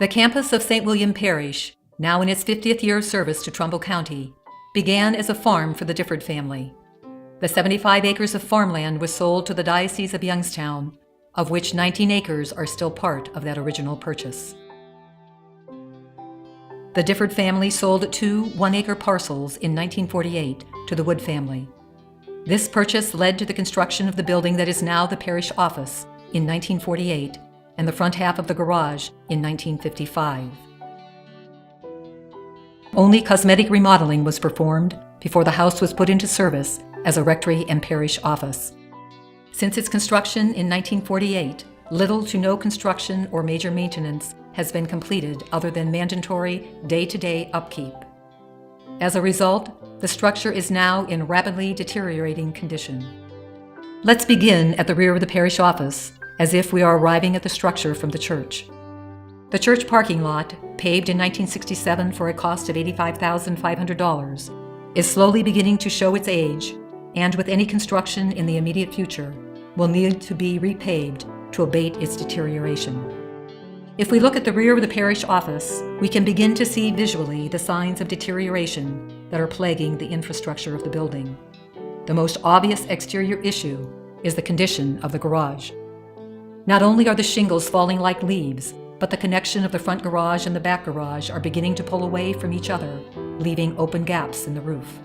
The campus of St. William Parish, now in its 50th year of service to Trumbull County, began as a farm for the Difford family. The 75 acres of farmland was sold to the Diocese of Youngstown, of which 19 acres are still part of that original purchase. The Difford family sold 2 one-acre parcels in 1948 to the Wood family. This purchase led to the construction of the building that is now the parish office in 1948 and the front half of the garage in 1955. Only cosmetic remodeling was performed before the house was put into service as a rectory and parish office. Since its construction in 1948, little to no construction or major maintenance has been completed other than mandatory day-to-day upkeep. As a result, the structure is now in rapidly deteriorating condition. Let's begin at the rear of the parish office, as if we are arriving at the structure from the church. The church parking lot, paved in 1967 for a cost of $85,500, is slowly beginning to show its age, and with any construction in the immediate future, will need to be repaved to abate its deterioration. If we look at the rear of the parish office, we can begin to see visually the signs of deterioration that are plaguing the infrastructure of the building. The most obvious exterior issue is the condition of the garage. Not only are the shingles falling like leaves, but the connection of the front garage and the back garage are beginning to pull away from each other, leaving open gaps in the roof.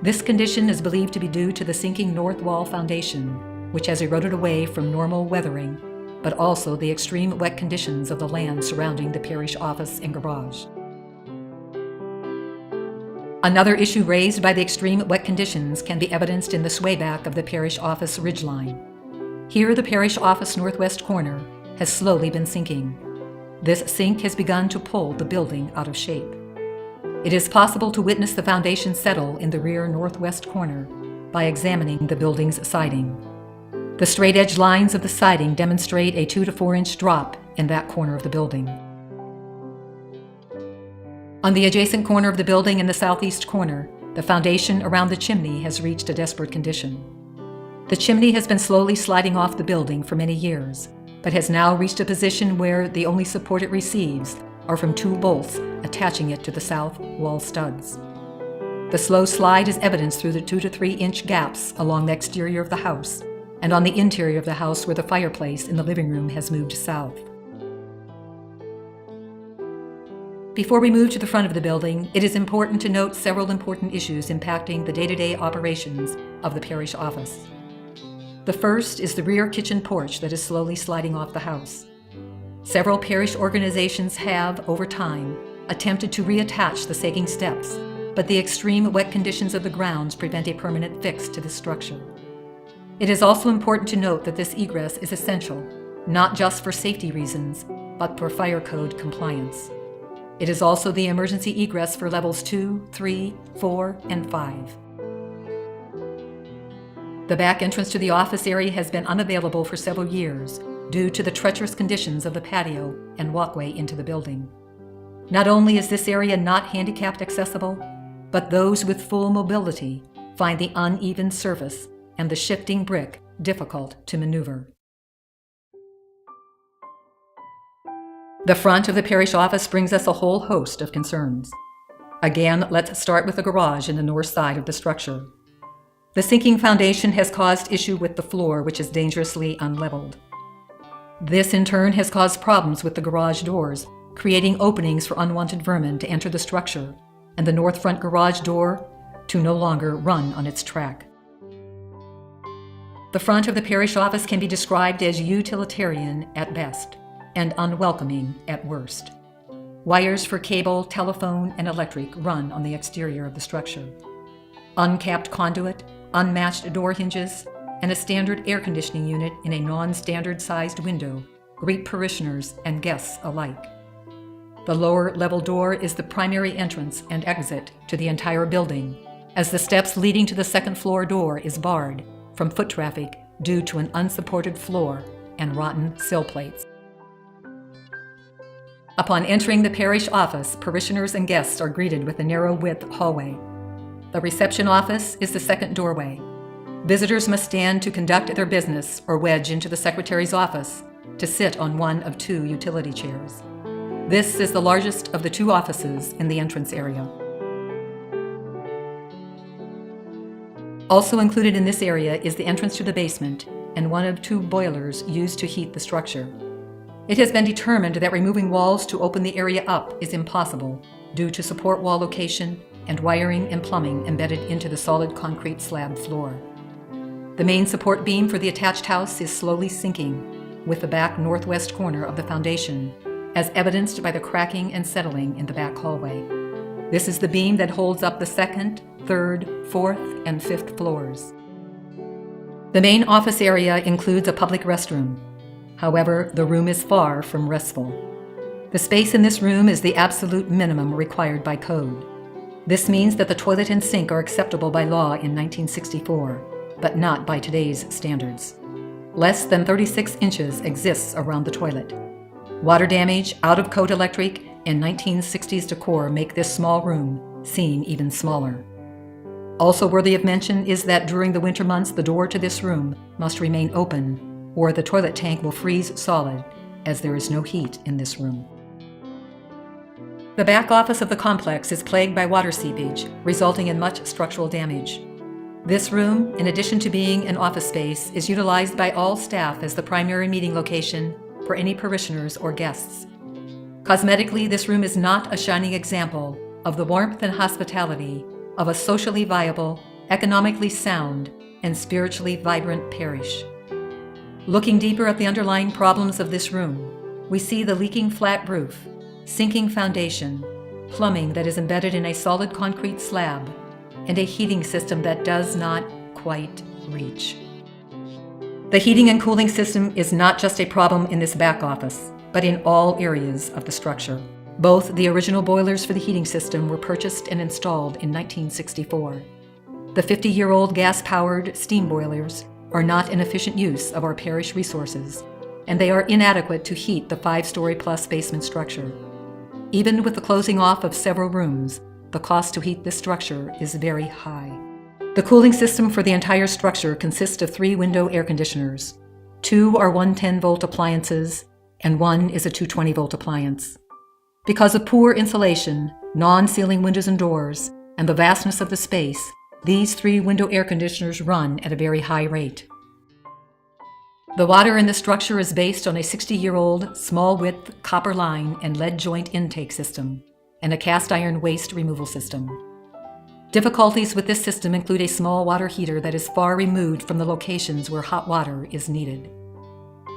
This condition is believed to be due to the sinking north wall foundation, which has eroded away from normal weathering, but also the extreme wet conditions of the land surrounding the parish office and garage. Another issue raised by the extreme wet conditions can be evidenced in the swayback of the parish office ridgeline. Here, the parish office northwest corner has slowly been sinking. This sink has begun to pull the building out of shape. It is possible to witness the foundation settle in the rear northwest corner by examining the building's siding. The straight edge lines of the siding demonstrate a 2 to 4 inch drop in that corner of the building. On the adjacent corner of the building in the southeast corner, the foundation around the chimney has reached a desperate condition. The chimney has been slowly sliding off the building for many years, but has now reached a position where the only support it receives are from 2 bolts attaching it to the south wall studs. The slow slide is evidenced through the 2 to 3 inch gaps along the exterior of the house and on the interior of the house where the fireplace in the living room has moved south. Before we move to the front of the building, it is important to note several important issues impacting the day-to-day operations of the parish office. The first is the rear kitchen porch that is slowly sliding off the house. Several parish organizations have, over time, attempted to reattach the sagging steps, but the extreme wet conditions of the grounds prevent a permanent fix to the structure. It is also important to note that this egress is essential, not just for safety reasons, but for fire code compliance. It is also the emergency egress for levels 2, 3, 4, and 5. The back entrance to the office area has been unavailable for several years due to the treacherous conditions of the patio and walkway into the building. Not only is this area not handicapped accessible, but those with full mobility find the uneven surface and the shifting brick difficult to maneuver. The front of the parish office brings us a whole host of concerns. Again, let's start with the garage in the north side of the structure. The sinking foundation has caused issue with the floor, which is dangerously unleveled. This in turn has caused problems with the garage doors, creating openings for unwanted vermin to enter the structure, and the north front garage door to no longer run on its track. The front of the parish office can be described as utilitarian at best and unwelcoming at worst. Wires for cable, telephone, and electric run on the exterior of the structure. Uncapped conduit, unmatched door hinges, and a standard air conditioning unit in a non-standard sized window greet parishioners and guests alike. The lower level door is the primary entrance and exit to the entire building, as the steps leading to the second floor door is barred from foot traffic due to an unsupported floor and rotten sill plates. Upon entering the parish office, parishioners and guests are greeted with a narrow-width hallway. The reception office is the second doorway. Visitors must stand to conduct their business or wedge into the secretary's office to sit on one of 2 utility chairs. This is the largest of the 2 offices in the entrance area. Also included in this area is the entrance to the basement and one of 2 boilers used to heat the structure. It has been determined that removing walls to open the area up is impossible due to support wall location and wiring and plumbing embedded into the solid concrete slab floor. The main support beam for the attached house is slowly sinking with the back northwest corner of the foundation, as evidenced by the cracking and settling in the back hallway. This is the beam that holds up the 2nd, 3rd, 4th, and 5th floors. The main office area includes a public restroom. However, the room is far from restful. The space in this room is the absolute minimum required by code. This means that the toilet and sink are acceptable by law in 1964, but not by today's standards. Less than 36 inches exists around the toilet. Water damage, out-of-code electric, and 1960s decor make this small room seem even smaller. Also worthy of mention is that during the winter months, the door to this room must remain open, or the toilet tank will freeze solid, as there is no heat in this room. The back office of the complex is plagued by water seepage, resulting in much structural damage. This room, in addition to being an office space, is utilized by all staff as the primary meeting location for any parishioners or guests. Cosmetically, this room is not a shining example of the warmth and hospitality of a socially viable, economically sound, and spiritually vibrant parish. Looking deeper at the underlying problems of this room, we see the leaking flat roof, sinking foundation, plumbing that is embedded in a solid concrete slab, and a heating system that does not quite reach. The heating and cooling system is not just a problem in this back office, but in all areas of the structure. Both the original boilers for the heating system were purchased and installed in 1964. The 50-year-old gas-powered steam boilers are not an efficient use of our parish resources, and they are inadequate to heat the 5-story plus basement structure. Even with the closing off of several rooms, the cost to heat this structure is very high. The cooling system for the entire structure consists of 3 window air conditioners. 2 are 110-volt appliances, and 1 is a 220-volt appliance. Because of poor insulation, non-sealing windows and doors, and the vastness of the space, these 3 window air conditioners run at a very high rate. The water in the structure is based on a 60-year-old small-width copper line and lead joint intake system, and a cast-iron waste removal system. Difficulties with this system include a small water heater that is far removed from the locations where hot water is needed.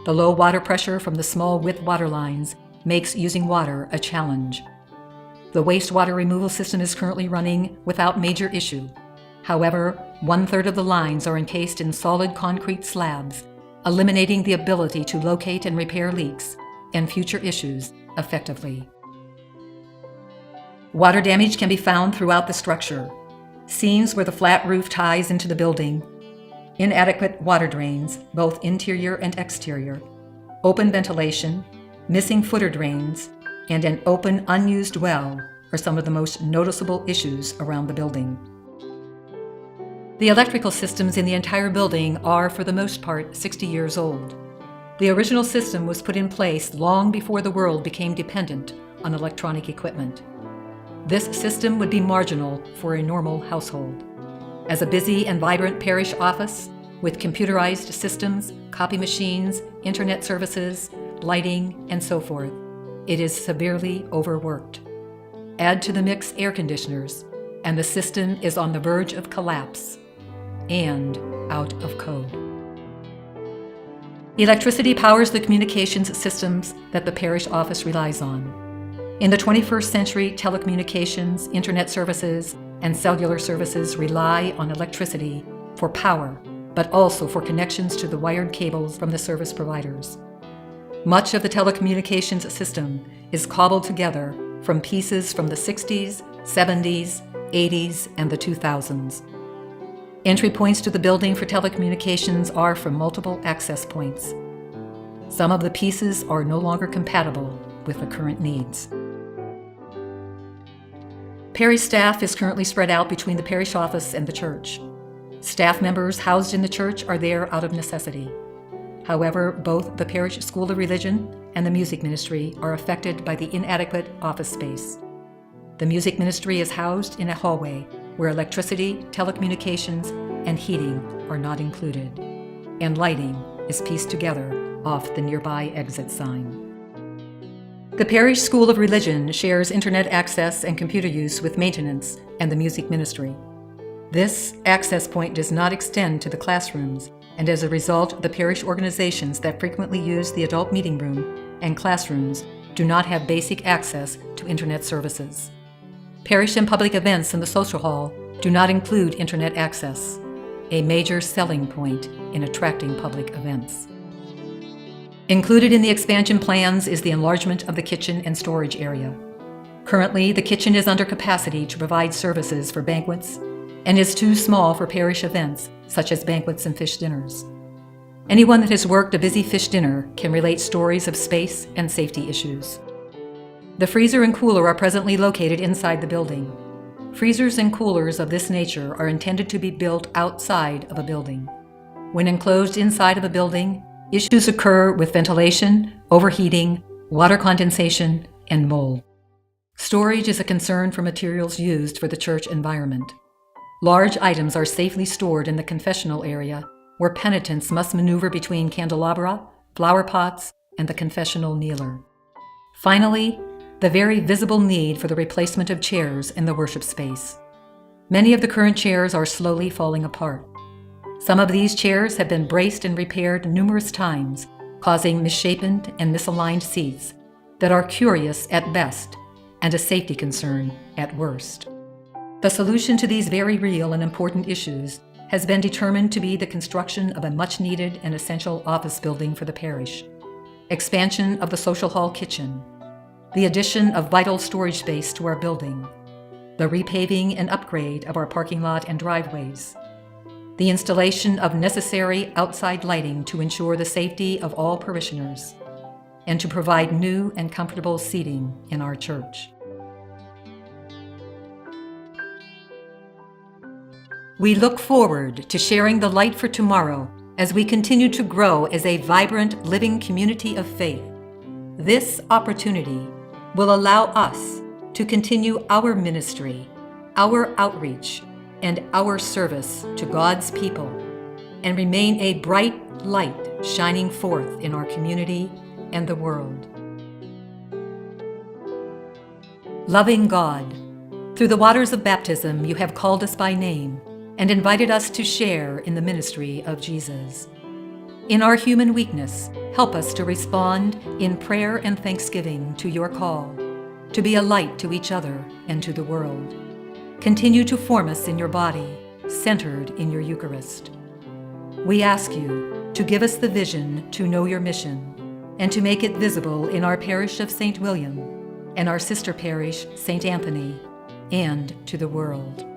The low water pressure from the small-width water lines makes using water a challenge. The wastewater removal system is currently running without major issue. However, 1/3 of the lines are encased in solid concrete slabs, eliminating the ability to locate and repair leaks and future issues effectively. Water damage can be found throughout the structure. Seams where the flat roof ties into the building, inadequate water drains, both interior and exterior, open ventilation, missing footer drains, and an open, unused well are some of the most noticeable issues around the building. The electrical systems in the entire building are, for the most part, 60 years old. The original system was put in place long before the world became dependent on electronic equipment. This system would be marginal for a normal household. As a busy and vibrant parish office with computerized systems, copy machines, internet services, lighting, and so forth, it is severely overworked. Add to the mix air conditioners, and the system is on the verge of collapse and out of code. Electricity powers the communications systems that the parish office relies on. In the 21st century, telecommunications, internet services, and cellular services rely on electricity for power, but also for connections to the wired cables from the service providers. Much of the telecommunications system is cobbled together from pieces from the 60s, 70s, 80s, and the 2000s. Entry points to the building for telecommunications are from multiple access points. Some of the pieces are no longer compatible with the current needs. Parish staff is currently spread out between the parish office and the church. Staff members housed in the church are there out of necessity. However, both the Parish School of Religion and the Music Ministry are affected by the inadequate office space. The Music Ministry is housed in a hallway where electricity, telecommunications, and heating are not included, and lighting is pieced together off the nearby exit sign. The Parish School of Religion shares internet access and computer use with maintenance and the Music Ministry. This access point does not extend to the classrooms, and as a result, the parish organizations that frequently use the adult meeting room and classrooms do not have basic access to internet services. Parish and public events in the social hall do not include internet access, a major selling point in attracting public events. Included in the expansion plans is the enlargement of the kitchen and storage area. Currently, the kitchen is under capacity to provide services for banquets and is too small for parish events such as banquets and fish dinners. Anyone that has worked a busy fish dinner can relate stories of space and safety issues. The freezer and cooler are presently located inside the building. Freezers and coolers of this nature are intended to be built outside of a building. When enclosed inside of a building, issues occur with ventilation, overheating, water condensation, and mold. Storage is a concern for materials used for the church environment. Large items are safely stored in the confessional area, where penitents must maneuver between candelabra, flower pots, and the confessional kneeler. Finally, the very visible need for the replacement of chairs in the worship space. Many of the current chairs are slowly falling apart. Some of these chairs have been braced and repaired numerous times, causing misshapen and misaligned seats that are curious at best and a safety concern at worst. The solution to these very real and important issues has been determined to be the construction of a much-needed and essential office building for the parish, expansion of the social hall kitchen, the addition of vital storage space to our building, the repaving and upgrade of our parking lot and driveways, the installation of necessary outside lighting to ensure the safety of all parishioners, and to provide new and comfortable seating in our church. We look forward to sharing the light for tomorrow as we continue to grow as a vibrant, living community of faith. This opportunity will allow us to continue our ministry, our outreach, and our service to God's people, and remain a bright light shining forth in our community and the world. Loving God, through the waters of baptism you have called us by name and invited us to share in the ministry of Jesus. In our human weakness, help us to respond in prayer and thanksgiving to your call, to be a light to each other and to the world. Continue to form us in your body, centered in your Eucharist. We ask you to give us the vision to know your mission and to make it visible in our parish of St. William and our sister parish, St. Anthony, and to the world.